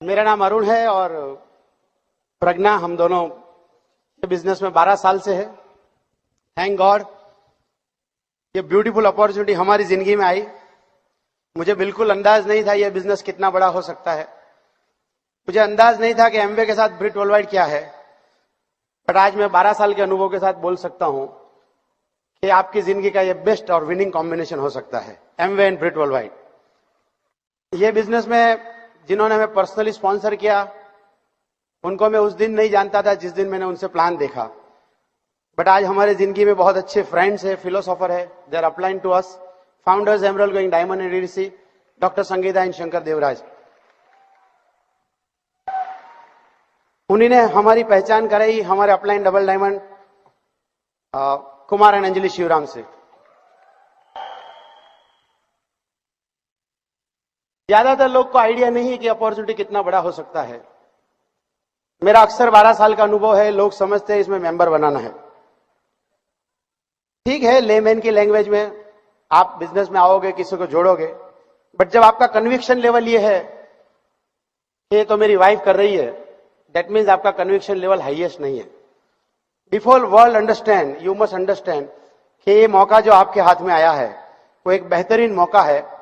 मेरा नाम अरुण है और प्रज्ञा, हम दोनों बिजनेस में 12 साल से है। थैंक गॉड ये ब्यूटीफुल अपॉर्चुनिटी हमारी जिंदगी में आई। मुझे बिल्कुल अंदाज नहीं था ये बिजनेस कितना बड़ा हो सकता है। मुझे अंदाज नहीं था कि एमवे के साथ ब्रिट वर्ल्डवाइड क्या है। बट आज मैं 12 साल के अनुभव के साथ बोल सकता हूं कि आपकी जिंदगी का ये बेस्ट और विनिंग कॉम्बिनेशन हो सकता है, एमवे एंड ब्रिट वर्ल्डवाइड। ये बिजनेस में जिन्होंने हमें पर्सनली स्पॉन्सर किया उनको मैं उस दिन नहीं जानता था जिस दिन मैंने उनसे प्लान देखा। बट आज हमारे जिंदगी में बहुत अच्छे फ्रेंड्स है, फिलोसोफर है, they are upline to us, founders emerald going diamond and DDC, doctor Sangeeta and Shankar Devraj. उन्हीं ने हमारी पहचान कराई हमारे upline double diamond Kumar and Anjali Shivram से। ज्यादातर लोग को आइडिया नहीं है कि अपॉर्चुनिटी कितना बड़ा हो सकता है। मेरा अक्सर 12 साल का अनुभव है, लोग समझते हैं इसमें मेंबर बनाना है। ठीक है, लेमैन की लैंग्वेज में आप बिजनेस में आओगे, किसी को जोड़ोगे, बट जब आपका कन्विक्शन लेवल ये है कि तो मेरी वाइफ कर रही है, दैट मीन्स आपका कन्विक्शन लेवल हाईएस्ट नहीं है। Before world understand, you must understand कि ये मौका जो आपके हाथ में आया है वो एक बेहतरीन मौका है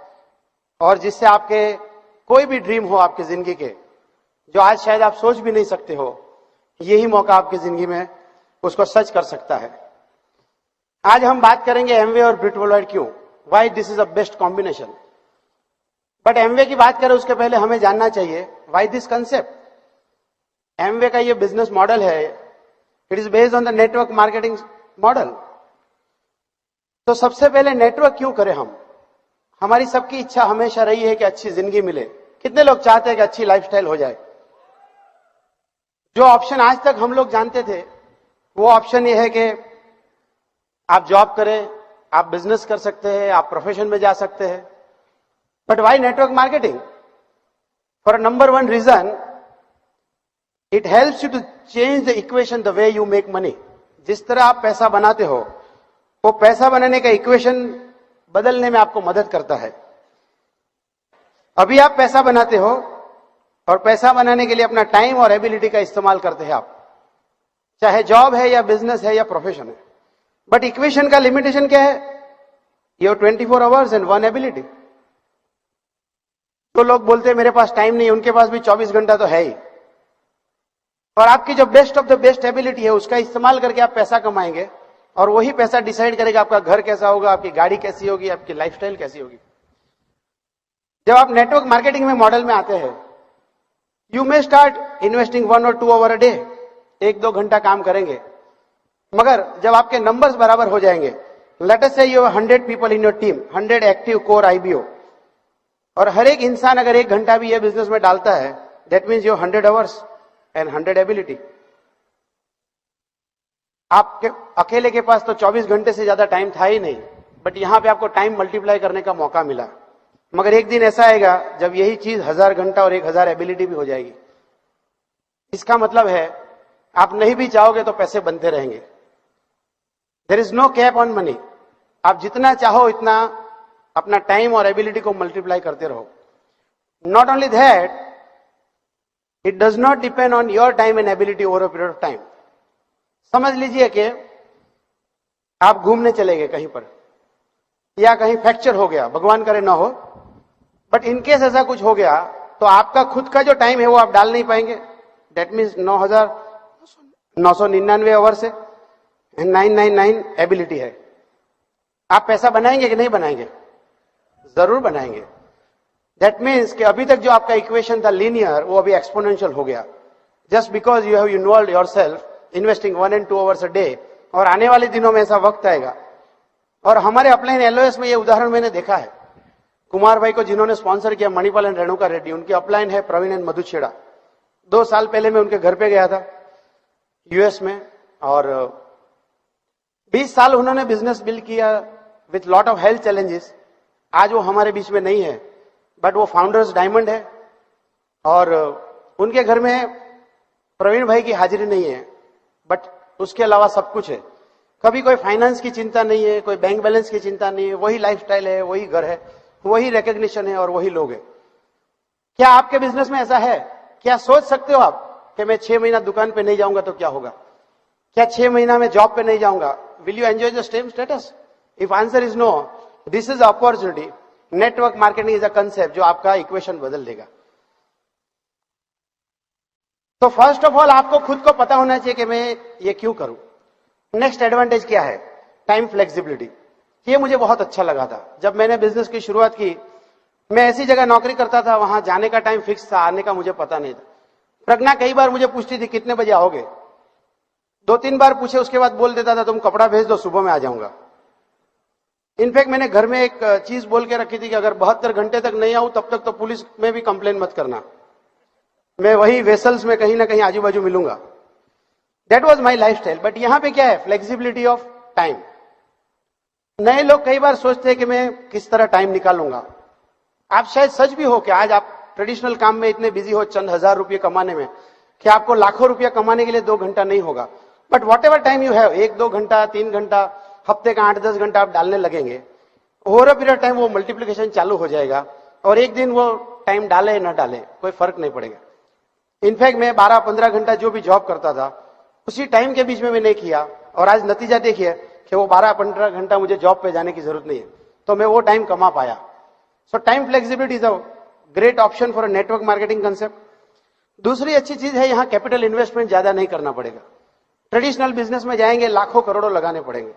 और जिससे आपके कोई भी ड्रीम हो आपकी जिंदगी के, जो आज शायद आप सोच भी नहीं सकते हो, यही मौका आपकी जिंदगी में उसको सच कर सकता है। आज हम बात करेंगे एमवे और ब्रिट वर्ल्डवाइड क्यों, why this is a best combination. But Amway की बात करें उसके पहले हमें जानना चाहिए व्हाई दिस कंसेप्ट। एमवे का ये बिजनेस मॉडल है, it is based on the network marketing model. तो सबसे पहले नेटवर्क क्यों करें हम? हमारी सबकी इच्छा हमेशा रही है कि अच्छी जिंदगी मिले। कितने लोग चाहते हैं कि अच्छी लाइफस्टाइल हो जाए? जो ऑप्शन आज तक हम लोग जानते थे वो ऑप्शन ये है कि आप जॉब करें, आप बिजनेस कर सकते हैं, आप प्रोफेशन में जा सकते हैं। But why network marketing? For number one reason, it helps you to change the equation the way you make money. जिस तरह आप पैसा बनाते हो वो पैसा बनाने का इक्वेशन बदलने में आपको मदद करता है। अभी आप पैसा बनाते हो और पैसा बनाने के लिए अपना टाइम और एबिलिटी का इस्तेमाल करते हैं आप, चाहे जॉब है या बिजनेस है या प्रोफेशन है। बट इक्वेशन का लिमिटेशन क्या है? Your 24 hours and one ability. तो लोग बोलते हैं मेरे पास टाइम नहीं, उनके पास भी 24 घंटा तो है ही। और आपकी जो best of the best ability है उसका इस्तेमाल करके आप पैसा कमाएंगे और वही पैसा डिसाइड करेगा आपका घर कैसा होगा, आपकी गाड़ी कैसी होगी, आपकी लाइफस्टाइल कैसी होगी। जब आप नेटवर्क मार्केटिंग में मॉडल में आते हैं, यू मे स्टार्ट इन्वेस्टिंग 1 और 2 आवर अ डे, 1-2 घंटा काम करेंगे। मगर जब आपके नंबर्स बराबर हो जाएंगे, लेट अस से you have 100 people in your team, 100 active core IBO, और हर एक इंसान अगर 1 घंटा भी ये बिजनेस में डालता है, that means your 100 hours and 100 ability. आपके अकेले के पास तो 24 घंटे से ज्यादा टाइम था ही नहीं, बट यहां पे आपको टाइम मल्टीप्लाई करने का मौका मिला। मगर एक दिन ऐसा आएगा जब यही चीज 1000 घंटा और 1000 एबिलिटी भी हो जाएगी। इसका मतलब है आप नहीं भी चाहोगे तो पैसे बनते रहेंगे। There is no cap on money. आप जितना चाहो इतना अपना टाइम और एबिलिटी को मल्टीप्लाई करते रहो। Not only that, it does not depend on your time and ability over a period of time. समझ लीजिए कि आप घूमने चले गए कहीं पर, या कहीं फ्रैक्चर हो गया, भगवान करे ना हो, बट इनकेस ऐसा कुछ हो गया तो आपका खुद का जो टाइम है वो आप डाल नहीं पाएंगे। दैट मीन्स 9,999 आवर्स है, 999 एबिलिटी है। आप पैसा बनाएंगे कि नहीं बनाएंगे? जरूर बनाएंगे। दैट मीन्स कि अभी तक जो आपका इक्वेशन था लीनियर, वो अभी एक्सपोनेंशियल हो गया, just because you have involved yourself investing 1 and 2 hours a day. और आने वाले दिनों में ऐसा वक्त आएगा, और हमारे अपलाइन एलओएस में ये उदाहरण मैंने देखा है। कुमार भाई को जिन्होंने स्पॉन्सर किया, मणिपाल एंड रेणुका रेड्डी, उनकी अपलाइन है प्रवीण एंड मधुछेड़ा। 2 साल पहले मैं उनके घर पे गया था यूएस में, और 20 साल उन्होंने बिजनेस बिल्ड किया with lot of health challenges. आज वो हमारे बीच में नहीं है, बट वो फाउंडर्स डायमंड है, और उनके घर में प्रवीण भाई की हाजिरी नहीं है, बट उसके अलावा सब कुछ है। कभी कोई फाइनेंस की चिंता नहीं है, कोई बैंक बैलेंस की चिंता नहीं है, वही लाइफस्टाइल है, वही घर है, वही रिकॉग्निशन है और वही लोग है। क्या आपके बिजनेस में ऐसा है? क्या सोच सकते हो आप कि मैं 6 महीना दुकान पे नहीं जाऊंगा तो क्या होगा? क्या 6 महीना में जॉब पे नहीं जाऊंगा? Will you enjoy the same status? If answer is no, this is opportunity. Network marketing is a concept जो आपका इक्वेशन बदल देगा. तो फर्स्ट ऑफ ऑल आपको खुद को पता होना चाहिए कि मैं ये क्यों करूं. नेक्स्ट एडवांटेज क्या है? Time flexibility. ये मुझे बहुत अच्छा लगा था. जब मैंने बिजनेस की शुरुआत की, मैं ऐसी जगह नौकरी करता था, वहां जाने का टाइम फिक्स था, आने का मुझे पता नहीं था. प्रज्ञा कई बार मुझे पूछती थी कितने बजे आओगे. 2-3 बार पूछे, उसके बाद बोल देता था तुम कपड़ा भेज दो, सुबह में आ जाऊंगा. इनफैक्ट मैंने घर में एक चीज बोल के रखी थी कि अगर 72 घंटे तक नहीं आऊं तब तक तो पुलिस में भी कंप्लेन मत करना, मैं वही वेसल्स में कहीं ना कहीं आजू बाजू मिलूंगा. That was my life style. But यहां पे क्या है? Flexibility of time. नए लोग कई बार सोचते हैं कि मैं किस तरह टाइम निकालूंगा. आप शायद सच भी हो कि आज आप ट्रेडिशनल काम में इतने बिजी हो, चंद हजार रुपये कमाने में, कि आपको लाखों रुपया कमाने के लिए 2 घंटा नहीं होगा. But what ever time you have, 1-2 घंटा, 3 घंटा, हफ्ते का 8-10 घंटा आप डालने लगेंगे, ओवर अ पीरियड टाइम वो मल्टीप्लीकेशन चालू हो जाएगा. और एक दिन वो टाइम डाले न डाले कोई फर्क नहीं पड़ेगा. इनफैक्ट मैं 12-15 घंटा जो भी जॉब करता था, उसी टाइम के बीच में मैंने किया, और आज नतीजा देखिए कि वो 12-15 घंटा मुझे जॉब पे जाने की जरूरत नहीं है, तो मैं वो टाइम कमा पाया. सो time flexibility is a great option for a network marketing concept. दूसरी अच्छी चीज है, यहां कैपिटल इन्वेस्टमेंट ज्यादा नहीं करना पड़ेगा. ट्रेडिशनल बिजनेस में जाएंगे लाखों करोड़ों लगाने पड़ेंगे,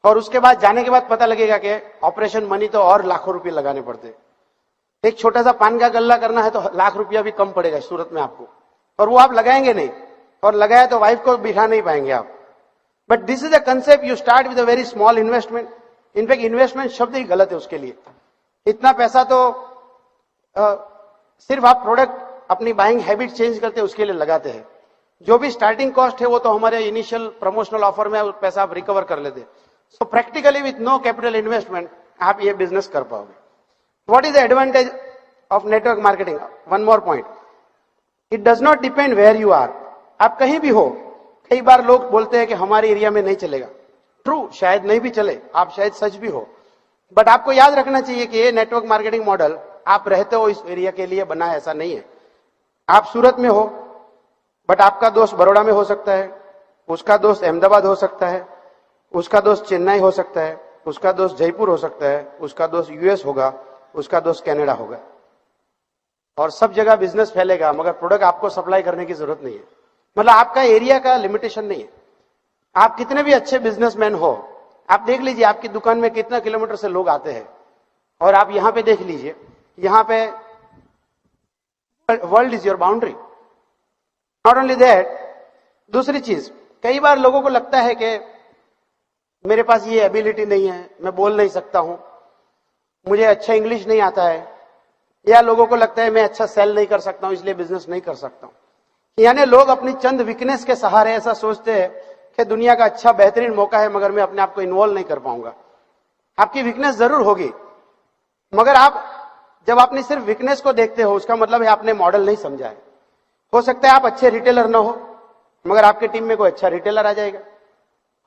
और उसके बाद जाने के बाद पता लगेगा कि ऑपरेशन मनी तो और लाखों रुपए लगाने पड़ते. एक छोटा सा पान का गल्ला करना है तो लाख रुपया भी कम पड़ेगा सूरत में आपको, और वो आप लगाएंगे नहीं, और लगाया तो वाइफ को बिठा नहीं पाएंगे आप. But this is a concept, you start with a very small investment. In fact investment शब्द ही गलत है उसके लिए. इतना पैसा तो सिर्फ आप प्रोडक्ट अपनी बाइंग हैबिट चेंज करते हैं उसके लिए लगाते हैं. जो भी स्टार्टिंग कॉस्ट है वो तो हमारे इनिशियल प्रमोशनल ऑफर में पैसा आप रिकवर कर लेते. So practically with no capital investment आप ये बिजनेस कर पाओगे. What is the advantage of network marketing? One more point, it does not depend where you are. आप कहीं भी हो. कई बार लोग बोलते हैं कि हमारे एरिया में नहीं चलेगा. ट्रू, शायद नहीं भी चले, आप शायद सच भी हो. बट आपको याद रखना चाहिए कि ये नेटवर्क मार्केटिंग मॉडल आप रहते हो इस एरिया के लिए बना है, ऐसा नहीं है. आप सूरत में हो, बट आपका दोस्त बड़ौदा में हो सकता है, उसका दोस्त अहमदाबाद हो सकता है, उसका दोस्त चेन्नई हो सकता है, उसका दोस्त जयपुर हो सकता है, उसका दोस्त यूएस होगा, उसका दोस्त कनाडा होगा. और सब जगह बिजनेस फैलेगा, मगर प्रोडक्ट आपको सप्लाई करने की जरूरत नहीं है. मतलब आपका एरिया का लिमिटेशन नहीं है. आप कितने भी अच्छे बिजनेसमैन हो, आप देख लीजिए आपकी दुकान में कितना किलोमीटर से लोग आते हैं, और आप यहां पे देख लीजिए, यहां पे world is your boundary. Not only that, दूसरी चीज, कई बार लोगों को लगता है कि मेरे पास ये एबिलिटी नहीं है, मैं बोल नहीं सकता हूं, मुझे अच्छा इंग्लिश नहीं आता है, या लोगों को लगता है मैं अच्छा सेल नहीं कर सकता हूं इसलिए बिजनेस नहीं कर सकता हूं. यानी लोग अपनी चंद वीकनेस के सहारे ऐसा सोचते हैं कि दुनिया का अच्छा बेहतरीन मौका है, मगर मैं अपने आप को इन्वॉल्व नहीं कर पाऊंगा. आपकी वीकनेस जरूर होगी, मगर आप जब आपने सिर्फ वीकनेस को देखते हो, उसका मतलब है आपने मॉडल नहीं समझा है. हो सकता है आप अच्छे रिटेलर ना हो, मगर आपके टीम में कोई अच्छा रिटेलर आ जाएगा.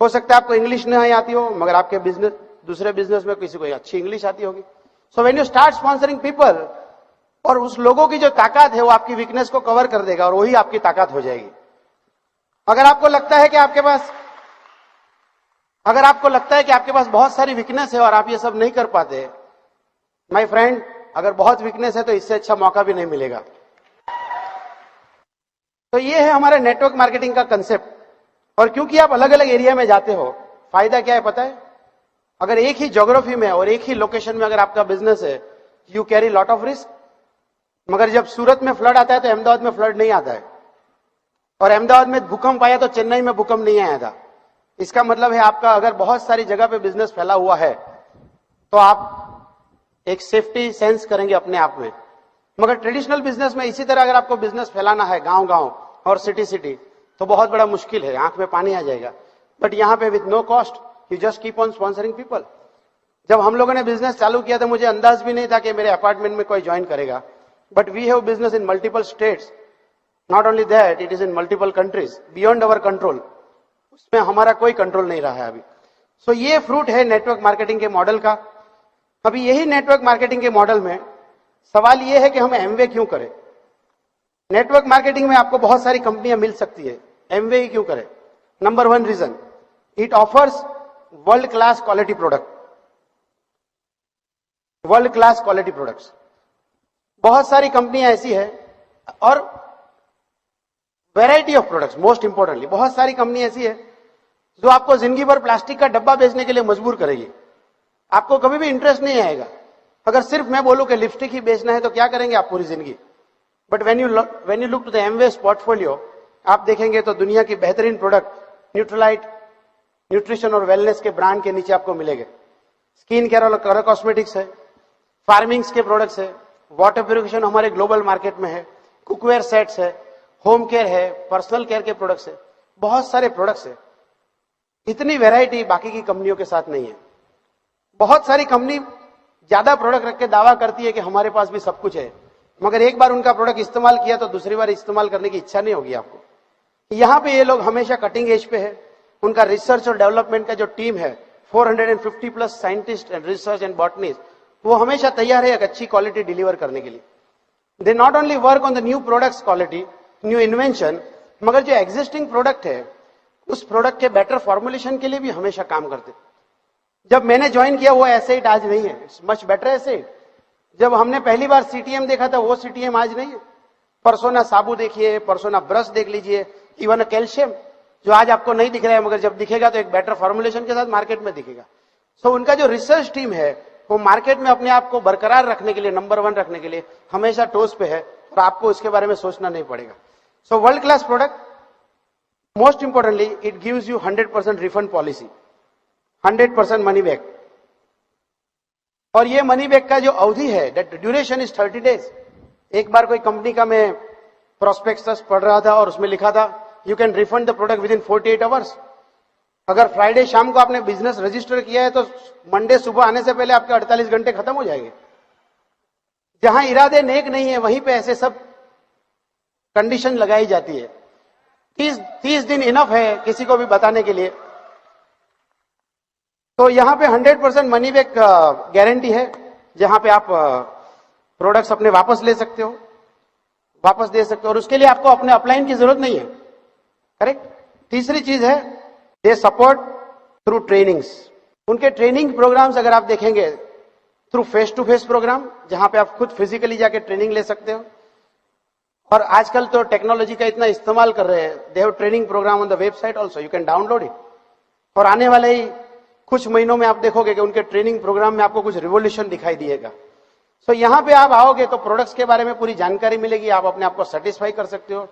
हो सकता है आपको इंग्लिश नहीं आती हो, मगर आपके बिजनेस दूसरे बिजनेस में किसी को अच्छी इंग्लिश आती होगी. So when you start sponsoring people, और उस लोगों की जो ताकत है वो आपकी वीकनेस को कवर कर देगा, और वही आपकी ताकत हो जाएगी. अगर आपको लगता है कि आपके पास बहुत सारी वीकनेस है और आप ये सब नहीं कर पाते, माय फ्रेंड, अगर बहुत वीकनेस है तो इससे अच्छा मौका भी नहीं मिलेगा. तो ये है हमारे नेटवर्क मार्केटिंग का कंसेप्ट. और क्योंकि आप अलग अलग एरिया में जाते हो, फायदा क्या है पता है? अगर एक ही ज्योग्राफी में और एक ही लोकेशन में अगर आपका बिजनेस है, you carry lot of risk. मगर जब सूरत में फ्लड आता है तो अहमदाबाद में फ्लड नहीं आता है, और अहमदाबाद में भूकंप आया तो चेन्नई में भूकंप नहीं आया था. इसका मतलब है आपका अगर बहुत सारी जगह पे बिजनेस फैला हुआ है तो आप एक सेफ्टी सेंस करेंगे अपने आप में. मगर ट्रेडिशनल बिजनेस में इसी तरह अगर आपको बिजनेस फैलाना है गांव गांव और सिटी सिटी, तो बहुत बड़ा मुश्किल है, आंख में पानी आ जाएगा. बट यहां पे with no cost you just keep on sponsoring people. जब हम लोगों ने बिजनेस चालू किया तो मुझे अंदाज भी नहीं था कि मेरे अपार्टमेंट में कोई ज्वाइन करेगा. But we have business in multiple states. Not only that, it is in multiple countries beyond our control. उसमें हमारा कोई कंट्रोल नहीं रहा है अभी. सो ये फ्रूट है नेटवर्क मार्केटिंग के मॉडल का. अभी यही नेटवर्क मार्केटिंग के मॉडल में सवाल यह है कि हम एमवे क्यों करें. नेटवर्क मार्केटिंग में आपको बहुत सारी कंपनियां मिल सकती है, एमवे ही क्यों करें? Number 1 reason, it offers world class quality product, world class quality products. बहुत सारी कंपनियां ऐसी है और variety of products, most importantly बहुत सारी कंपनी ऐसी है जो आपको जिंदगी भर प्लास्टिक का डब्बा बेचने के लिए मजबूर करेगी। आपको कभी भी इंटरेस्ट नहीं आएगा। अगर सिर्फ मैं बोलूं कि लिपस्टिक ही बेचना है तो क्या करेंगे आप पूरी जिंदगी? But when you look to the Amway's portfolio, आप देखेंगे तो दुनिया की बेहतरीन प्रोडक्ट न्यूट्रलाइट, न्यूट्रिशन और वेलनेस के ब्रांड के नीचे आपको मिलेंगे। स्किन केयर और कलर कॉस्मेटिक्स है, फार्मिंग्स के प्रोडक्ट्स है, वाटर प्यूरिफिकेशन हमारे ग्लोबल मार्केट में है, कुकवेयर सेट्स है, होम केयर है, पर्सनल केयर के प्रोडक्ट्स है, बहुत सारे प्रोडक्ट्स है। इतनी वैरायटी बाकी की कंपनियों के साथ नहीं है। बहुत सारी कंपनी ज्यादा प्रोडक्ट रख के दावा करती है कि हमारे पास भी सब कुछ है, मगर एक बार उनका प्रोडक्ट इस्तेमाल किया तो दूसरी बार इस्तेमाल करने की इच्छा नहीं होगी आपको। यहां पे ये लोग हमेशा कटिंग एज पे है। उनका रिसर्च और डेवलपमेंट का जो टीम है, 450 plus scientist and research and botanist, वो हमेशा तैयार है एक अच्छी क्वालिटी डिलीवर करने के लिए। They not only work on the new products quality, new invention, मगर जो एग्जिस्टिंग प्रोडक्ट है उस प्रोडक्ट के बेटर फॉर्मुलेशन के लिए भी हमेशा काम करते। जब मैंने ज्वाइन किया वो एसेट आज नहीं है, इट्स मच बेटर एसेट। जब हमने पहली बार सीटीएम देखा था वो सीटीएम आज नहीं है। परसोना साबु देखिए, परसोना ब्रश देख लीजिए, इवन कैल्शियम जो आज आपको नहीं दिख रहा है मगर जब दिखेगा तो एक बेटर फॉर्मुलेशन के साथ मार्केट में दिखेगा। सो उनका जो रिसर्च टीम है वो मार्केट में अपने आप को बरकरार रखने के लिए, नंबर 1 रखने के लिए हमेशा टोस पे है और आपको इसके बारे में सोचना नहीं पड़ेगा। So world class product, most importantly it gives you 100% refund policy, 100% money back. और ये मनी बैक का जो अवधि है, दैट ड्यूरेशन इज 30 डेज। एक बार कोई कंपनी का मैं प्रोस्पेक्टस पढ़ रहा था और उसमें लिखा था you can refund the product with in 48 hours. अगर फ्राइडे शाम को आपने बिजनेस रजिस्टर किया है तो मंडे सुबह आने से पहले आपके 48 घंटे खत्म हो जाएंगे। जहां इरादे नेक नहीं है वहीं पे ऐसे सब कंडीशन लगाई जाती है। 30 दिन इनफ है किसी को भी बताने के लिए। तो यहां पे 100% मनी बैक गारंटी है, जहां पे आप प्रोडक्ट्स अपने वापस ले सकते हो, वापस दे सकते हो और उसके लिए आपको अपने अपलाइन की जरूरत नहीं है। करेक्ट। तीसरी चीज है दे सपोर्ट थ्रू ट्रेनिंग्स। उनके ट्रेनिंग प्रोग्राम्स अगर आप देखेंगे through face to face program, जहां पे आप खुद फिजिकली जाके ट्रेनिंग ले सकते हो। और आजकल तो टेक्नोलॉजी का इतना इस्तेमाल कर रहे हैं, they have training program on the website also, you can download it. और आने वाले ही कुछ महीनों में आप देखोगे कि उनके ट्रेनिंग प्रोग्राम में आपको कुछ रिवोल्यूशन दिखाई दिएगा। सो यहां पे आप आओगे तो प्रोडक्ट्स के बारे में पूरी जानकारी मिलेगी, आप अपने आप को सेटिस्फाई कर सकते हो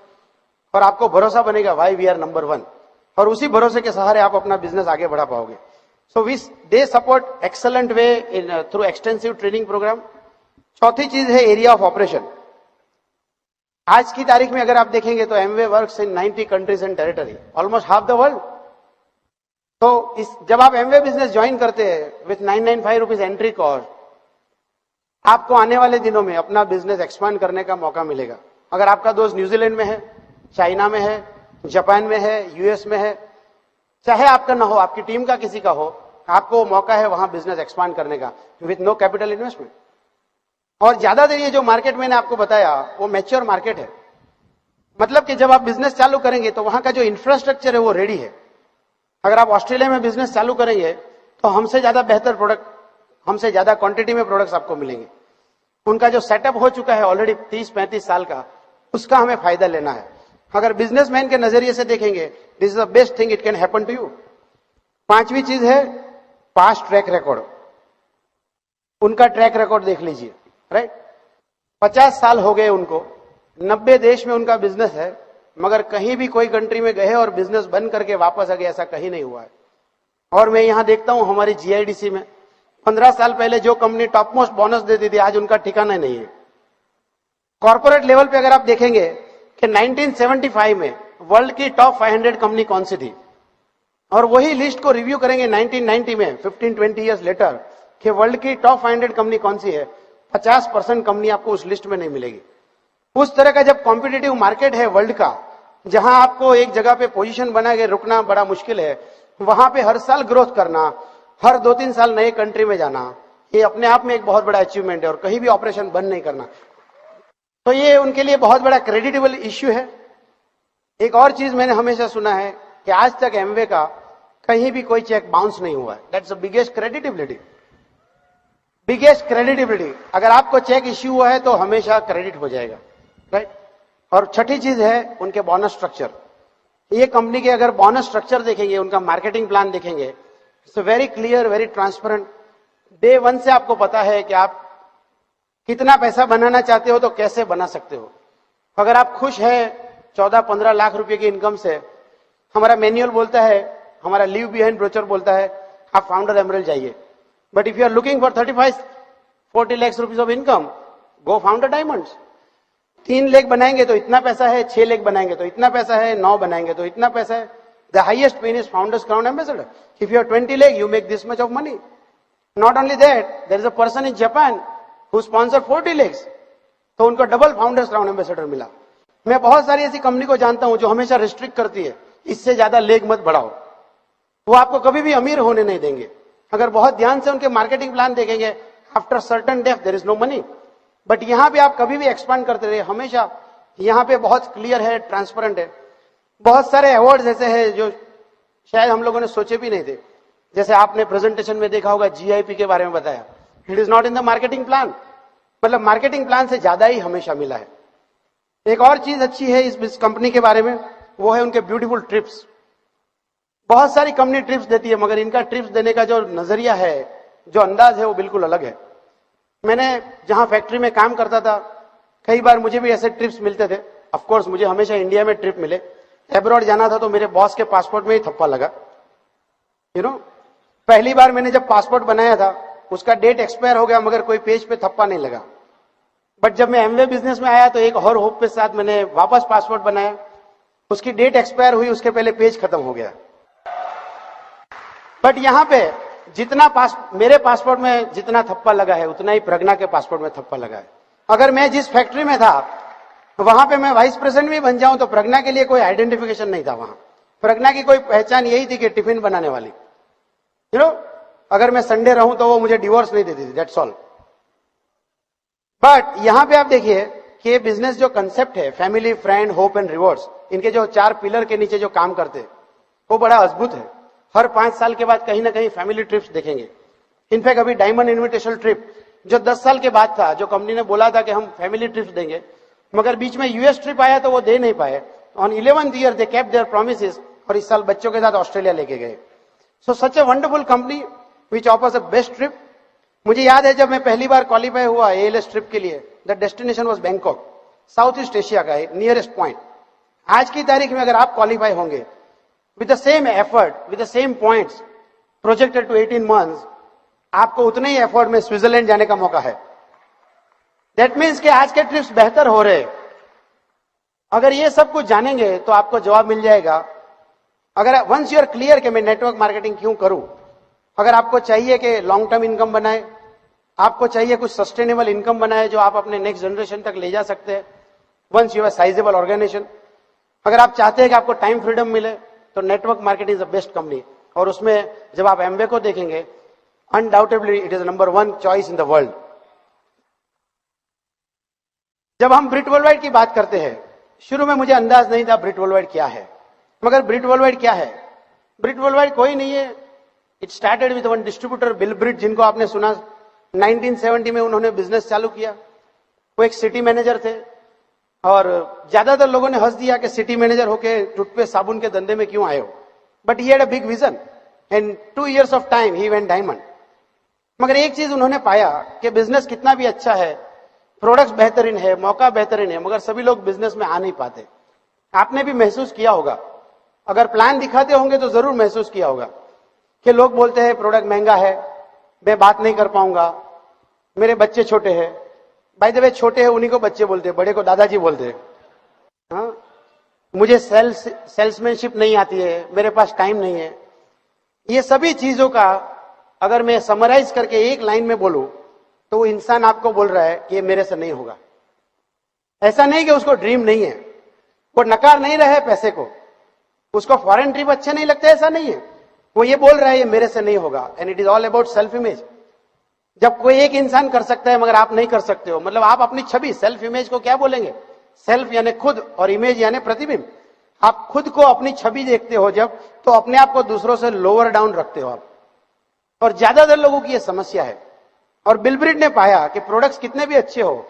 और आपको भरोसा बनेगा वाई वी आर नंबर 1, और उसी भरोसे के सहारे आप अपना बिजनेस आगे बढ़ा पाओगे। So they support excellent way in through extensive training program. चौथी चीज है एरिया ऑफ ऑपरेशन। आज की तारीख में अगर आप देखेंगे तो Amway works in 90 countries and territory, almost half the world. तो जब आप एमवे बिजनेस ज्वाइन करते हैं विथ 995 रुपीज एंट्री कॉस्ट, आपको आने वाले दिनों में अपना बिजनेस एक्सपांड करने का मौका मिलेगा। अगर आपका दोस्त न्यूजीलैंड में है, चाइना में है, जापान में है, यूएस में है, चाहे आपका ना हो, आपकी टीम का किसी का हो, आपको मौका है वहां बिजनेस एक्सपांड करने का विथ नो कैपिटल इन्वेस्टमेंट। और ज्यादातर ये जो मार्केट मैंने आपको बताया वो मैच्योर मार्केट है। मतलब कि जब आप बिजनेस चालू करेंगे तो वहां का जो इंफ्रास्ट्रक्चर है वो रेडी है। अगर आप ऑस्ट्रेलिया में बिजनेस चालू करेंगे तो हमसे ज्यादा बेहतर प्रोडक्ट, हमसे ज्यादा क्वांटिटी में प्रोडक्ट्स आपको मिलेंगे। उनका जो सेटअप हो चुका है ऑलरेडी 30-35 साल का, उसका हमें फायदा लेना है। अगर बिजनेसमैन के नजरिए से देखेंगे, this is the best thing it can happen to you. पांचवी चीज है पास्ट ट्रैक रिकॉर्ड। उनका ट्रैक रिकॉर्ड देख लीजिए, राइट। 50 साल हो गए उनको, 90 देश में उनका बिजनेस है, मगर कहीं भी कोई कंट्री में गए और बिजनेस बंद करके वापस आ गए ऐसा कहीं नहीं हुआ है। और मैं यहां देखता हूं हमारी जीआईडीसी में 15 साल पहले जो कंपनी टॉप मोस्ट बोनस देती थी आज उनका ठिकाना नहीं है। कॉर्पोरेट लेवल पे अगर आप देखेंगे कि 1975 में वर्ल्ड की टॉप 500 कंपनी कौन सी थी, और वही लिस्ट को रिव्यू करेंगे 1990 में 15-20 इयर्स लेटर कि वर्ल्ड की टॉप 500 कंपनी कौन सी है, 50% कंपनी आपको उस लिस्ट में नहीं मिलेगी। उस तरह का जब कॉम्पिटिटिव मार्केट है वर्ल्ड का, जहां आपको एक जगह पे पोजीशन बना के रुकना बड़ा मुश्किल है, वहां पे हर साल ग्रोथ करना, हर 2-3 साल नए कंट्री में जाना, ये अपने आप में एक बहुत बड़ा अचीवमेंट है। और कहीं भी ऑपरेशन बंद नहीं करना। तो ये उनके लिए बहुत बड़ा क्रेडिटेबल इश्यू है। एक और चीज मैंने हमेशा सुना है कि आज तक एमवे का कहीं भी कोई चेक बाउंस नहीं हुआ है। That's the biggest creditability, biggest creditability. अगर आपको चेक इश्यू हुआ है तो हमेशा क्रेडिट हो जाएगा, राइट। और छठी चीज है उनके बोनस स्ट्रक्चर। ये कंपनी के अगर बोनस स्ट्रक्चर देखेंगे, उनका मार्केटिंग प्लान देखेंगे, it's very clear, very transparent. Day one से आपको पता है कि आप कितना पैसा बनाना चाहते हो तो कैसे बना सकते हो। अगर आप खुश है 14-15 लाख रुपए की इनकम से, हमारा मैनुअल बोलता है, हमारा लीव बिहाइंड ब्रोचर बोलता है आप फाउंडर एमरल्ड जाइए। But if you are looking for 35-40 lakh rupees of income, go founder diamonds. 3 lakh बनाएंगे तो इतना पैसा है, 6 लेख बनाएंगे तो इतना पैसा है, 9 बनाएंगे तो इतना पैसा है। The highest pin is founders crown ambassador. If you are 20 lakh, you make this much of money. Not only that, there is a person in Japan who sponsor 40 lakhs, तो उनको डबल फाउंडर्स क्राउन एम्बेसडर मिला। मैं बहुत सारी ऐसी company को जानता हूं जो हमेशा रिस्ट्रिक्ट करती है, इससे ज्यादा लेख मत बढ़ाओ। वो आपको कभी भी अमीर होने नहीं देंगे। अगर बहुत ध्यान से उनके मार्केटिंग प्लान देखेंगे, after certain depth there is no money. But यहां पे आप कभी भी एक्सपांड करते रहे, हमेशा यहां पे बहुत क्लियर है, ट्रांसपेरेंट है। बहुत सारे अवार्ड्स ऐसे हैं जो शायद हम लोगों ने सोचे भी नहीं थे। जैसे आपने प्रेजेंटेशन में देखा होगा, जीआईपी के बारे में बताया, it is not in the marketing plan. मतलब मार्केटिंग प्लान से ज्यादा ही हमेशा मिला है। एक और चीज अच्छी है इस कंपनी के बारे में, वो है उनके ब्यूटीफुल ट्रिप्स। बहुत सारी कंपनी ट्रिप्स देती है, मगर इनका ट्रिप्स देने का जो नजरिया है, जो अंदाज है, वो बिल्कुल अलग है। मैंने जहां फैक्ट्री में काम करता था, कई बार मुझे भी ऐसे ट्रिप्स मिलते थे। ऑफ कोर्स मुझे हमेशा इंडिया में ट्रिप मिले। एब्रॉड जाना था तो मेरे बॉस के पासपोर्ट में ही थप्पा लगा। यू नो, पहली बार मैंने जब पासपोर्ट बनाया था, उसका डेट एक्सपायर हो गया, मगर कोई पेज पे थप्पा नहीं लगा। बट जब मैं एमवे बिजनेस में आया तो एक और होप के साथ मैंने वापस पासपोर्ट बनाया, उसकी डेट एक्सपायर हुई, उसके पहले पेज खत्म हो गया। बट यहां पे जितना मेरे पासपोर्ट में जितना थप्पा लगा है, उतना ही प्रज्ञा के पासपोर्ट में थप्पा लगा है। अगर मैं जिस फैक्ट्री में था वहां पे मैं वाइस प्रेसिडेंट भी बन जाऊं तो प्रज्ञा के लिए कोई आइडेंटिफिकेशन नहीं था। वहां प्रज्ञा की कोई पहचान यही थी कि टिफिन बनाने वाली। यू नो, अगर मैं संडे रहूं तो वो मुझे डिवोर्स नहीं देती थी, दैट्स ऑल। बट यहां पे आप देखिए कि बिजनेस जो कंसेप्ट है, family, friend, hope and rewards, इनके जो 4 पिलर के नीचे जो काम करते हैं वो बड़ा अद्भुत है। हर 5 साल के बाद कहीं ना कहीं फैमिली ट्रिप्स देखेंगे। इनफैक्ट अभी डायमंड इन्विटेशनल ट्रिप जो 10 साल के बाद था, जो कंपनी ने बोला था कि हम फैमिली ट्रिप्स देंगे, मगर बीच में यूएस ट्रिप आया तो वो दे नहीं पाए। On 11th year they kept their promises, और इस साल बच्चों के साथ ऑस्ट्रेलिया लेके गए। So such a wonderful company which offers a best trip. मुझे याद है जब मैं पहली बार क्वालिफाई हुआ एएलएस ट्रिप के लिए, the destination was Bangkok, south east Asia का नियरेस्ट पॉइंट। आज की तारीख में अगर आप क्वालिफाई होंगे with the same effort, with the same points projected to 18 months, आपको उतने ही एफर्ट में स्विट्जरलैंड जाने का मौका है। दैट मीन्स कि आज के ट्रिप्स बेहतर हो रहे। अगर ये सब कुछ जानेंगे तो आपको जवाब मिल जाएगा। अगर वंस यू आर क्लियर कि मैं नेटवर्क मार्केटिंग क्यों करूं, अगर आपको चाहिए कि लॉन्ग टर्म इनकम बनाए, आपको चाहिए कुछ सस्टेनेबल इनकम बनाए जो आप अपने नेक्स्ट जनरेशन तक ले जा सकते हैं, once you have sizeable organisation, अगर आप चाहते हैं कि आपको टाइम फ्रीडम मिले, तो network marketing is the best company. और उसमें जब आप एमवे को देखेंगे, undoubtedly it is number 1 choice in the world. जब हम ब्रिट वर्ल्डवाइड की बात करते हैं, शुरू में मुझे अंदाज नहीं था ब्रिट वर्ल्डवाइड क्या है। मगर ब्रिट वर्ल्डवाइड क्या है? ब्रिट वर्ल्डवाइड कोई नहीं है। It started with one distributor, Bill Britt, जिनको आपने सुना 1970 में उन्होंने बिजनेस चालू किया। वो एक सिटी मैनेजर थे और ज्यादातर लोगों ने हंस दिया कि सिटी मैनेजर होके टूथपेस्ट साबुन के धंधे में क्यों आए हो। But he had a big vision and 2 years of time he went diamond. मगर एक चीज उन्होंने पाया कि बिजनेस कितना भी अच्छा है, प्रोडक्ट्स बेहतरीन है, मौका बेहतरीन है, मगर सभी लोग बिजनेस में आ नहीं पाते। आपने भी महसूस किया होगा, अगर प्लान दिखाते होंगे तो जरूर महसूस किया होगा कि लोग बोलते हैं प्रोडक्ट महंगा है, मैं बात नहीं कर पाऊंगा, मेरे बच्चे छोटे हैं। बाय द वे, छोटे हैं उन्हीं को बच्चे बोलते हैं, बड़े को दादाजी बोलते हैं। हाँ, मुझे सेल्समैनशिप नहीं आती है, मेरे पास टाइम नहीं है। ये सभी चीजों का अगर मैं समराइज करके एक लाइन में बोलूं तो वो इंसान आपको बोल रहा है कि ये मेरे से नहीं होगा। ऐसा नहीं कि उसको ड्रीम नहीं है, वो नकार नहीं रहा है पैसे को, उसको फॉरेन ट्रिप अच्छे नहीं लगते, ऐसा नहीं है। वो ये बोल रहा है ये मेरे से नहीं होगा। And it is all about self image. जब कोई एक इंसान कर सकता है मगर आप नहीं कर सकते हो, मतलब आप अपनी छवि, सेल्फ इमेज को क्या बोलेंगे? सेल्फ यानी खुद और इमेज यानी प्रतिबिंब। आप खुद को अपनी छवि देखते हो जब, तो अपने आप को दूसरों से लोअर डाउन रखते हो आप। और ज्यादातर लोगों की यह समस्या है। और बिल ब्रिट ने पाया कि प्रोडक्ट्स कितने भी अच्छे हो,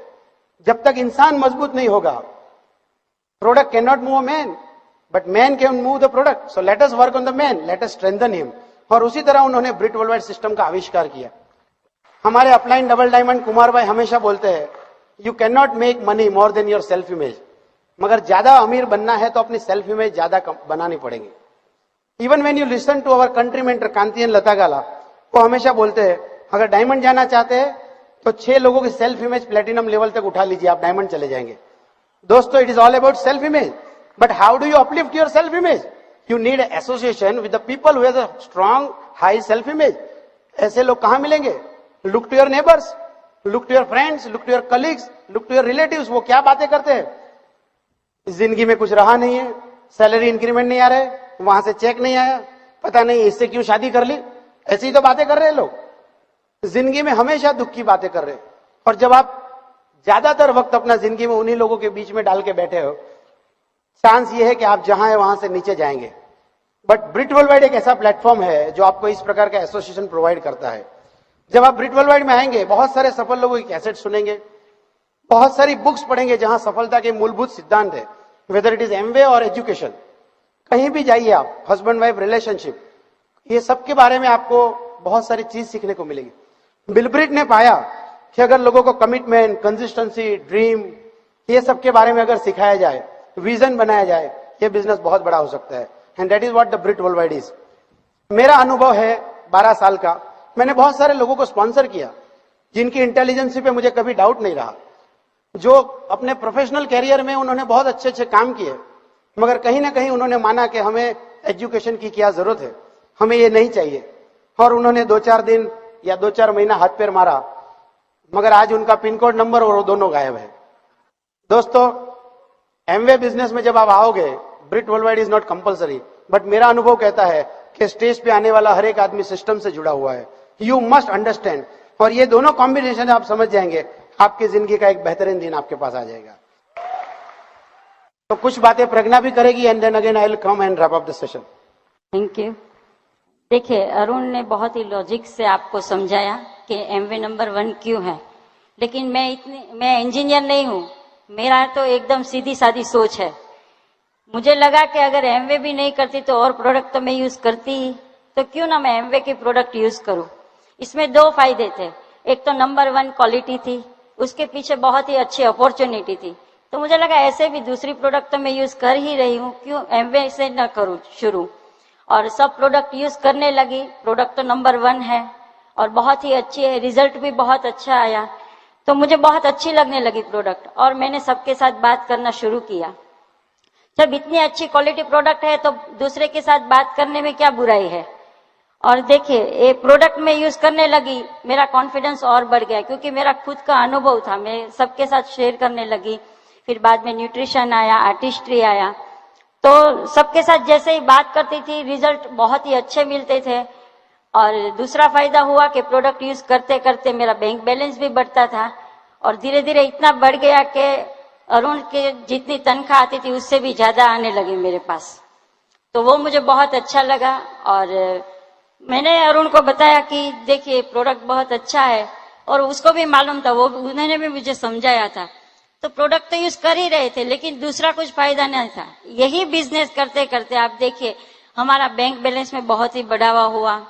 जब तक इंसान मजबूत नहीं होगा, product can not move a man, but man can move the product. So let us work on the man, let us strengthen him. और उसी तरह उन्होंने ब्रिट वर्ल्डवाइड सिस्टम का आविष्कार किया। हमारे अपलाइन डबल डायमंड कुमार भाई हमेशा बोलते हैं, you can not make money more than your self image. मगर ज्यादा अमीर बनना है तो अपनी सेल्फ इमेज ज्यादा बनानी पड़ेगी। Even when you listen to our country mentor कांतियन लतागाला, वो हमेशा बोलते हैं, अगर डायमंड जाना चाहते हैं तो 6 लोगों की सेल्फ इमेज प्लेटिनम लेवल तक उठा लीजिए, आप डायमंड चले जाएंगे। दोस्तों, it is all about self image. But how do you uplift your self image? You need association with the people who have a strong high self image. ऐसे लोग कहां मिलेंगे? Look to your neighbours, look to your friends, look to your colleagues, look to your relatives. वो क्या बातें करते हैं? जिंदगी में कुछ रहा नहीं है, सैलरी इंक्रीमेंट नहीं आ रहा है, वहां से चेक नहीं आया, पता नहीं इससे क्यों शादी कर ली, ऐसी ही तो बातें कर रहे हैं लोग। जिंदगी में हमेशा दुख की बातें कर रहे हैं। और जब आप ज्यादातर वक्त अपना जिंदगी में उन्हीं लोगों के बीच में डाल के बैठे हो, चांस ये है कि आप जहां है वहां से नीचे जाएंगे। बट ब्रिट वर्ल्डवाइड एक ऐसा प्लेटफॉर्म है जो आपको इस प्रकार का एसोसिएशन प्रोवाइड करता है। जब आप ब्रिट वर्ल्डवाइड में आएंगे, बहुत सारे सफल लोगों की कैसेट सुनेंगे, बहुत सारी बुक्स पढ़ेंगे जहां सफलता के मूलभूत सिद्धांत है, वेदर इट इज एमवे और एजुकेशन। कहीं भी जाइए आप, हस्बैंड वाइफ रिलेशनशिप, ये सब के बारे में आपको बहुत सारी चीज सीखने को मिलेगी। बिल ब्रिट ने पाया कि अगर लोगों को कमिटमेंट, कंसिस्टेंसी, ड्रीम, ये सब के बारे में अगर सिखाया जाए, विजन बनाया जाए, ये बिजनेस बहुत बड़ा हो सकता है। And that is what the Britt worldwide is. मेरा अनुभव है 12 साल का। मैंने बहुत सारे लोगों को स्पॉन्सर किया जिनकी इंटेलिजेंसी पे मुझे कभी डाउट नहीं रहा, जो अपने प्रोफेशनल कैरियर में उन्होंने बहुत अच्छे अच्छे काम किए, मगर कहीं ना कहीं उन्होंने माना कि हमें एजुकेशन की क्या जरूरत है, हमें ये नहीं चाहिए। और उन्होंने 2-4 दिन या 2-4 महीना हाथ पैर मारा, मगर आज उनका पिन कोड नंबर और वो दोनों गायब है। दोस्तों, एमवे बिजनेस में जब आप आओगे, Britt worldwide is not compulsory, but मेरा अनुभव कहता है कि स्टेज पे आने वाला हर एक आदमी सिस्टम से जुड़ा हुआ है। You must understand. और ये दोनों कॉम्बिनेशन आप समझ जाएंगे, आपकी जिंदगी का एक बेहतरीन दिन आपके पास आ जाएगा। तो कुछ बातें प्रज्ञा भी करेगी, and then again I will come and wrap up the session. Thank you. देखिए, अरुण ने बहुत ही लॉजिक से आपको समझाया कि एमवे नंबर 1 क्यों है। लेकिन मैं इंजीनियर नहीं हूँ, मेरा तो एकदम सीधी सादी सोच है। मुझे लगा कि अगर एमवे भी नहीं करती तो और प्रोडक्ट तो मैं यूज करती ही, तो क्यों ना मैं एमवे की प्रोडक्ट यूज करूं। इसमें 2 फायदे थे। एक तो नंबर 1 क्वालिटी थी, उसके पीछे बहुत ही अच्छी अपॉर्चुनिटी थी। तो मुझे लगा ऐसे भी दूसरी प्रोडक्ट तो मैं यूज कर ही रही हूँ, क्यों एमवे से न करूं शुरू। और सब प्रोडक्ट यूज करने लगी। प्रोडक्ट तो नंबर 1 है और बहुत ही अच्छी है, रिजल्ट भी बहुत अच्छा आया। तो मुझे बहुत अच्छी लगने लगी प्रोडक्ट, और मैंने सबके साथ बात करना शुरू किया। जब इतनी अच्छी क्वालिटी प्रोडक्ट है तो दूसरे के साथ बात करने में क्या बुराई है। और देखिए, ये प्रोडक्ट में यूज करने लगी, मेरा कॉन्फिडेंस और बढ़ गया, क्योंकि मेरा खुद का अनुभव था, मैं सबके साथ शेयर करने लगी। फिर बाद में न्यूट्रिशन आया, आर्टिस्ट्री आया, तो सबके साथ जैसे ही बात करती थी रिजल्ट बहुत ही अच्छे मिलते थे। और दूसरा फायदा हुआ कि प्रोडक्ट यूज करते करते मेरा बैंक बैलेंस भी बढ़ता था, और धीरे धीरे इतना बढ़ गया कि अरुण के जितनी तनख्वाह आती थी उससे भी ज्यादा आने लगी मेरे पास। तो वो मुझे बहुत अच्छा लगा, और मैंने अरुण को बताया कि देखिए प्रोडक्ट बहुत अच्छा है, और उसको भी मालूम था, वो उन्होंने भी मुझे समझाया था। तो प्रोडक्ट तो यूज कर ही रहे थे, लेकिन दूसरा कुछ फायदा नहीं था। यही बिजनेस करते करते आप देखिए, हमारा बैंक बैलेंस में बहुत ही बढ़ावा हुआ।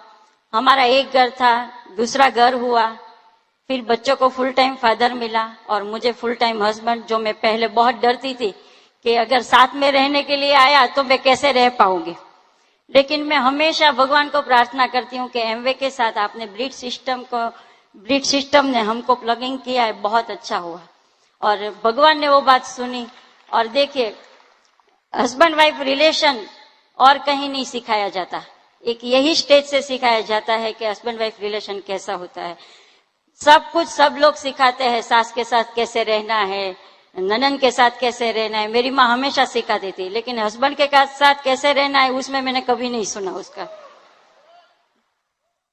हमारा एक घर था, दूसरा घर हुआ, फिर बच्चों को फुल टाइम फादर मिला, और मुझे फुल टाइम हस्बैंड, जो मैं पहले बहुत डरती थी कि अगर साथ में रहने के लिए आया तो मैं कैसे रह पाऊंगी। लेकिन मैं हमेशा भगवान को प्रार्थना करती हूँ कि एमवे के साथ आपने ब्रिट सिस्टम ने हमको प्लगिंग किया है, बहुत अच्छा हुआ। और भगवान ने वो बात सुनी। और देखिए, हस्बैंड वाइफ रिलेशन और कहीं नहीं सिखाया जाता, एक यही स्टेज से सिखाया जाता है कि हस्बैंड वाइफ रिलेशन कैसा होता है। सब कुछ सब लोग सिखाते हैं, सास के साथ कैसे रहना है, ननन के साथ कैसे रहना है, मेरी माँ हमेशा सिखाती थी। लेकिन हस्बैंड के साथ कैसे रहना है उसमें मैंने कभी नहीं सुना उसका।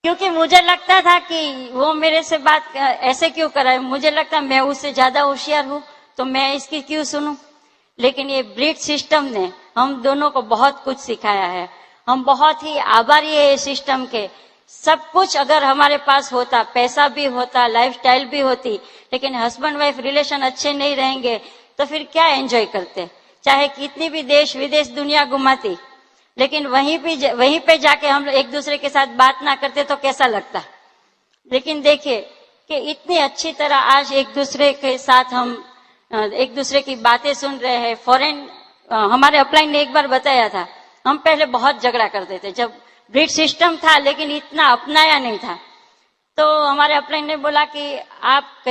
क्योंकि मुझे लगता था कि वो मेरे से बात ऐसे क्यों कर रहा है, मुझे लगता मैं उससे ज्यादा होशियार हूं तो मैं इसकी क्यों सुनूं। लेकिन ये ब्रिट सिस्टम ने हम दोनों को बहुत कुछ सिखाया है। हम बहुत ही आभारी है इस सिस्टम के। सब कुछ अगर हमारे पास होता, पैसा भी होता, लाइफस्टाइल भी होती, लेकिन हस्बैंड वाइफ रिलेशन अच्छे नहीं रहेंगे तो फिर क्या एंजॉय करते। चाहे कितनी भी देश विदेश दुनिया घुमाती, लेकिन वहीं पे जाके हम एक दूसरे के साथ बात ना करते तो कैसा लगता। लेकिन देखिए कि इतनी अच्छी तरह आज एक दूसरे के साथ हम एक दूसरे की बातें सुन रहे हैं। फॉरेन हमारे अपलाइन ने एक बार बताया था, हम पहले बहुत झगड़ा करते थे जब ब्रिट सिस्टम था, लेकिन इतना अपनाया नहीं था। तो हमारे अपलाइन ने बोला कि आप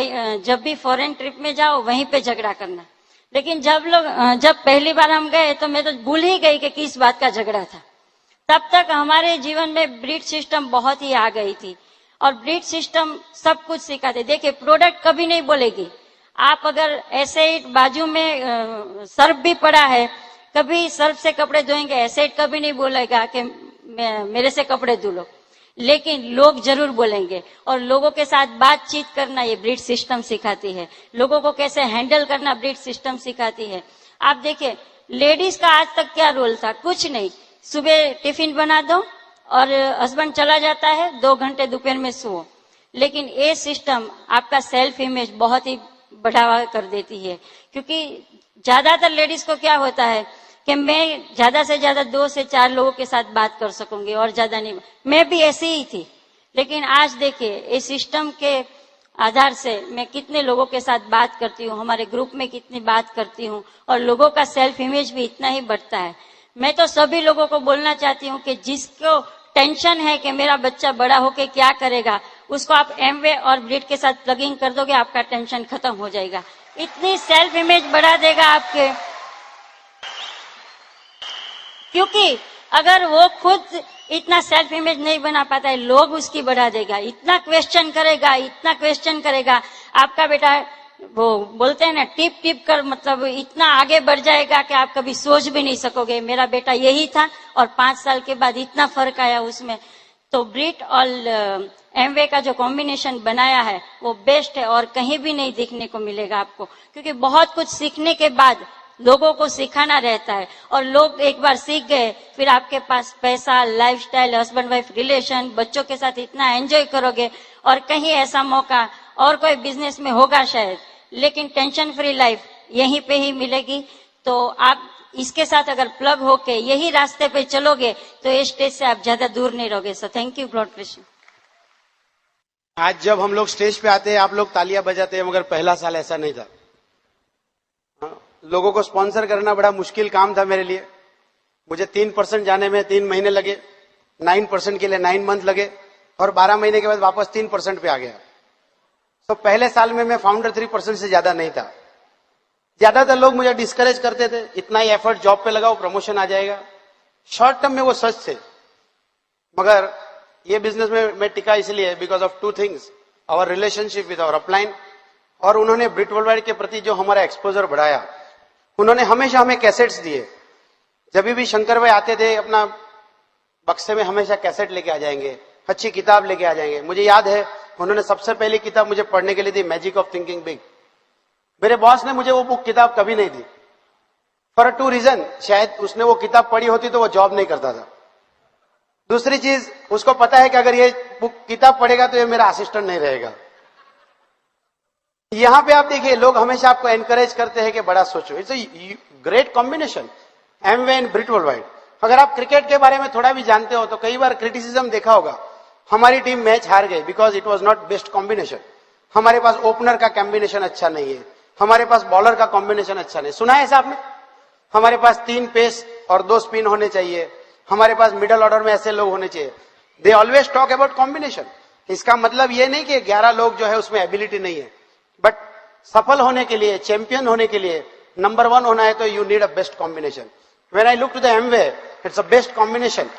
जब भी फॉरेन ट्रिप में जाओ वहीं पे झगड़ा करना। लेकिन जब पहली बार हम गए तो मैं तो भूल ही गई कि किस बात का झगड़ा था। तब तक हमारे जीवन में ब्रिट सिस्टम बहुत ही आ गई थी और ब्रिट सिस्टम सब कुछ सिखाते। देखिए प्रोडक्ट कभी नहीं बोलेगी। आप अगर ऐसे ही बाजू में सर्फ भी पड़ा है, कभी सर्फ से कपड़े धोएंगे, ऐसे कभी नहीं बोलेगा कि मेरे से कपड़े धो लो। लेकिन लोग जरूर बोलेंगे। और लोगों के साथ बातचीत करना ये ब्रिट सिस्टम सिखाती है। लोगों को कैसे हैंडल करना ब्रिट सिस्टम सिखाती है। आप देखिए लेडीज का आज तक क्या रोल था, कुछ नहीं। सुबह टिफिन बना दो और हस्बैंड चला जाता है, 2 घंटे दोपहर में सो। लेकिन ये सिस्टम आपका सेल्फ इमेज बहुत ही बढ़ावा कर देती है। क्योंकि ज्यादातर लेडीज को क्या होता है कि मैं ज्यादा से ज्यादा 2 से 4 लोगों के साथ बात कर सकूंगी और ज्यादा नहीं। मैं भी ऐसी ही थी। लेकिन आज देखिए इस सिस्टम के आधार से मैं कितने लोगों के साथ बात करती हूँ, हमारे ग्रुप में कितनी बात करती हूँ और लोगों का सेल्फ इमेज भी इतना ही बढ़ता है। मैं तो सभी लोगों को बोलना चाहती हूँ कि जिसको टेंशन है कि मेरा बच्चा बड़ा होके क्या करेगा, उसको आप एमवे और ब्रिट के साथ प्लगिंग कर दोगे, आपका टेंशन खत्म हो जाएगा। इतनी सेल्फ इमेज बढ़ा देगा आपके। क्योंकि अगर वो खुद इतना सेल्फ इमेज नहीं बना पाता है, लोग उसकी बढ़ा देगा। इतना क्वेश्चन करेगा। आपका बेटा वो बोलते हैं ना टिप टिप कर, मतलब इतना आगे बढ़ जाएगा कि आप कभी सोच भी नहीं सकोगे मेरा बेटा यही था और 5 साल के बाद इतना फर्क आया उसमें। तो ब्रिट और एमवे का जो कॉम्बिनेशन बनाया है वो बेस्ट है और कहीं भी नहीं देखने को मिलेगा आपको। क्योंकि बहुत कुछ सीखने के बाद लोगों को सिखाना रहता है और लोग एक बार सीख गए फिर आपके पास पैसा, लाइफस्टाइल, हस्बैंड वाइफ रिलेशन, बच्चों के साथ इतना एंजॉय करोगे। और कहीं ऐसा मौका और कोई बिजनेस में होगा शायद, लेकिन टेंशन फ्री लाइफ यहीं पे ही मिलेगी। तो आप इसके साथ अगर प्लग होके यही रास्ते पे चलोगे तो ये स्टेज से आप ज्यादा दूर नहीं रहोगे। So thank you God bless you. आज जब हम लोग स्टेज पे आते हैं आप लोग तालियां बजाते हैं, मगर पहला साल ऐसा नहीं था। लोगों को स्पॉन्सर करना बड़ा मुश्किल काम था मेरे लिए। मुझे 3% जाने में 3 महीने लगे, 9% के लिए 9 मंथ लगे और 12 महीने के बाद वापस 3% पे आ गया। तो पहले साल में मैं फाउंडर 3% से ज्यादा नहीं था। ज्यादातर लोग मुझे डिस्करेज करते थे, इतना ही एफर्ट जॉब पे लगाओ प्रमोशन आ जाएगा। शॉर्ट टर्म में वो सच थे, मगर ये बिजनेस में मैं टिका इसलिए because of 2 things, our relationship with our upline और उन्होंने ब्रिट वर्ल्डवाइड के प्रति जो हमारा एक्सपोजर बढ़ाया। उन्होंने हमेशा हमें कैसेट्स दिए। जब भी शंकर भाई आते थे अपना बक्से में हमेशा कैसेट लेके आ जाएंगे, अच्छी किताब लेके आ जाएंगे। मुझे याद है उन्होंने सबसे पहली किताब मुझे पढ़ने के लिए दी, मैजिक ऑफ थिंकिंग बिग। मेरे बॉस ने मुझे वो बुक किताब कभी नहीं दी फॉर 2 रीजन। शायद उसने वो किताब पढ़ी होती तो वो जॉब नहीं करता था। दूसरी चीज, उसको पता है कि अगर ये बुक किताब पढ़ेगा तो ये मेरा असिस्टेंट नहीं रहेगा। यहां पे आप देखिए लोग हमेशा आपको एनकरेज करते हैं कि बड़ा सोचो। It's a great combination Amway and Britt worldwide. अगर आप क्रिकेट के बारे में थोड़ा भी जानते हो तो कई बार क्रिटिसिज्म देखा होगा, हमारी टीम मैच हार गई because it was not best combination. हमारे पास ओपनर का कॉम्बिनेशन अच्छा नहीं है, हमारे पास बॉलर का कॉम्बिनेशन अच्छा नहीं। सुना है ऐसा आपने? हमारे पास 3 पेस और 2 स्पिन होने चाहिए, हमारे पास मिडल ऑर्डर में ऐसे लोग होने चाहिए। They always talk about combination. इसका मतलब ये नहीं कि 11 लोग जो है उसमें एबिलिटी नहीं है, बट सफल होने के लिए, चैंपियन होने के लिए, नंबर 1 होना है तो you need a best combination. When I look to the Amway, it's a best combination.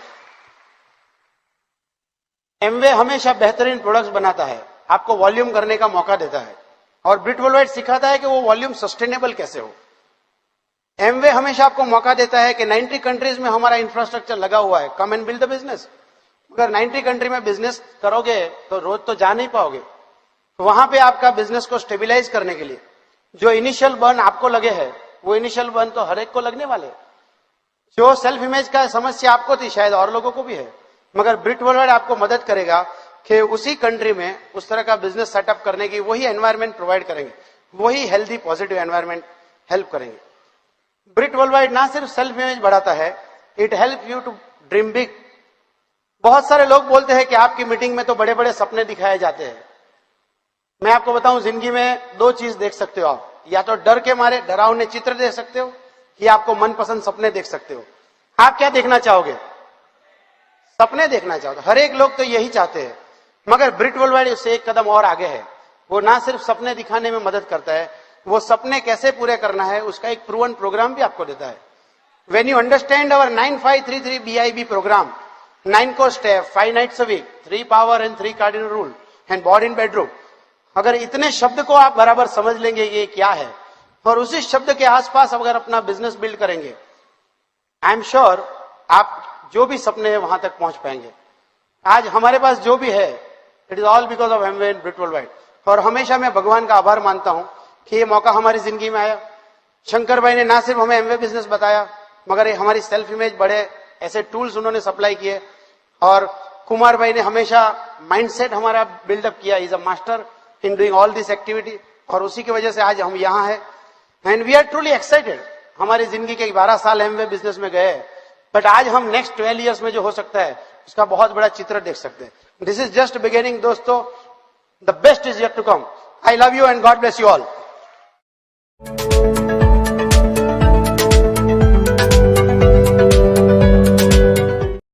Amway हमेशा बेहतरीन प्रोडक्ट्स बनाता है, आपको वॉल्यूम करने का मौका देता है और ब्रिट वर्ल्डवाइड सिखाता है कि वो वॉल्यूम सस्टेनेबल कैसे हो। एमवे हमेशा आपको मौका देता है कि 90 कंट्रीज में हमारा इंफ्रास्ट्रक्चर लगा हुआ है, come and build the business. अगर 90 कंट्री में बिजनेस करोगे तो रोज तो जा नहीं पाओगे। वहां पे आपका बिजनेस को स्टेबिलाईज करने के लिए जो इनिशियल बर्न आपको लगे है, वो इनिशियल बर्न तो हर एक को लगने वाले। जो सेल्फ इमेज का समस्या आपको थी शायद और लोगों को भी है, मगर ब्रिट वर्ल्डवाइड आपको मदद करेगा कि उसी कंट्री में उस तरह का बिजनेस सेटअप करने की वही एनवायरमेंट प्रोवाइड करेंगे, वही हेल्दी पॉजिटिव एनवायरमेंट हेल्प करेंगे। ब्रिट वर्ल्डवाइड ना सिर्फ सेल्फ इमेज बढ़ाता है, it help you to dream big. बहुत सारे लोग बोलते हैं कि आपकी मीटिंग में तो बड़े बड़े सपने दिखाए जाते हैं। मैं आपको बताऊं, जिंदगी में दो चीज देख सकते हो आप, या तो डर के मारे डरावने चित्र देख सकते हो, या आपको मनपसंद सपने देख सकते हो। आप क्या देखना चाहोगे? सपने देखना चाहोगे। हर एक लोग तो यही चाहते हैं, मगर ब्रिट वर्ल्डवाइड उससे एक कदम और आगे है। वो ना सिर्फ सपने दिखाने में मदद करता है, वो सपने कैसे पूरे करना है उसका एक प्रूवन प्रोग्राम भी आपको देता है। When you understand our 9533 BIB program, 9 core step, 5 nights a week, 3 power and 3 cardinal rule, and board in bedroom. अगर इतने शब्द को आप बराबर समझ लेंगे ये क्या है, और उसी शब्द के आसपास अगर अपना बिजनेस बिल्ड करेंगे, आई एम श्योर आप जो भी सपने हैं वहां तक पहुंच पाएंगे। आज हमारे पास जो भी है, it is all because of Amway and Britt worldwide. और हमेशा मैं भगवान का आभार मानता हूं कि ये मौका हमारी जिंदगी में आया। शंकर भाई ने ना सिर्फ हमें एमवे बिजनेस बताया, मगर ये हमारी सेल्फ इमेज बड़े ऐसे टूल्स उन्होंने सप्लाई किए। और कुमार भाई ने हमेशा माइंडसेट हमारा बिल्डअप किया। Is a master in doing all this activity, और उसी की वजह से आज हम यहाँ हैं। And we are truly excited. हमारी जिंदगी के 12 साल एमवे बिजनेस में गए, बट आज हम नेक्स्ट 12 ईयर्स में जो हो सकता है उसका बहुत बड़ा चित्र देख सकते हैं। दिस इज जस्ट बिगिनिंग दोस्तों, the best is yet to come. I love you and God bless you all.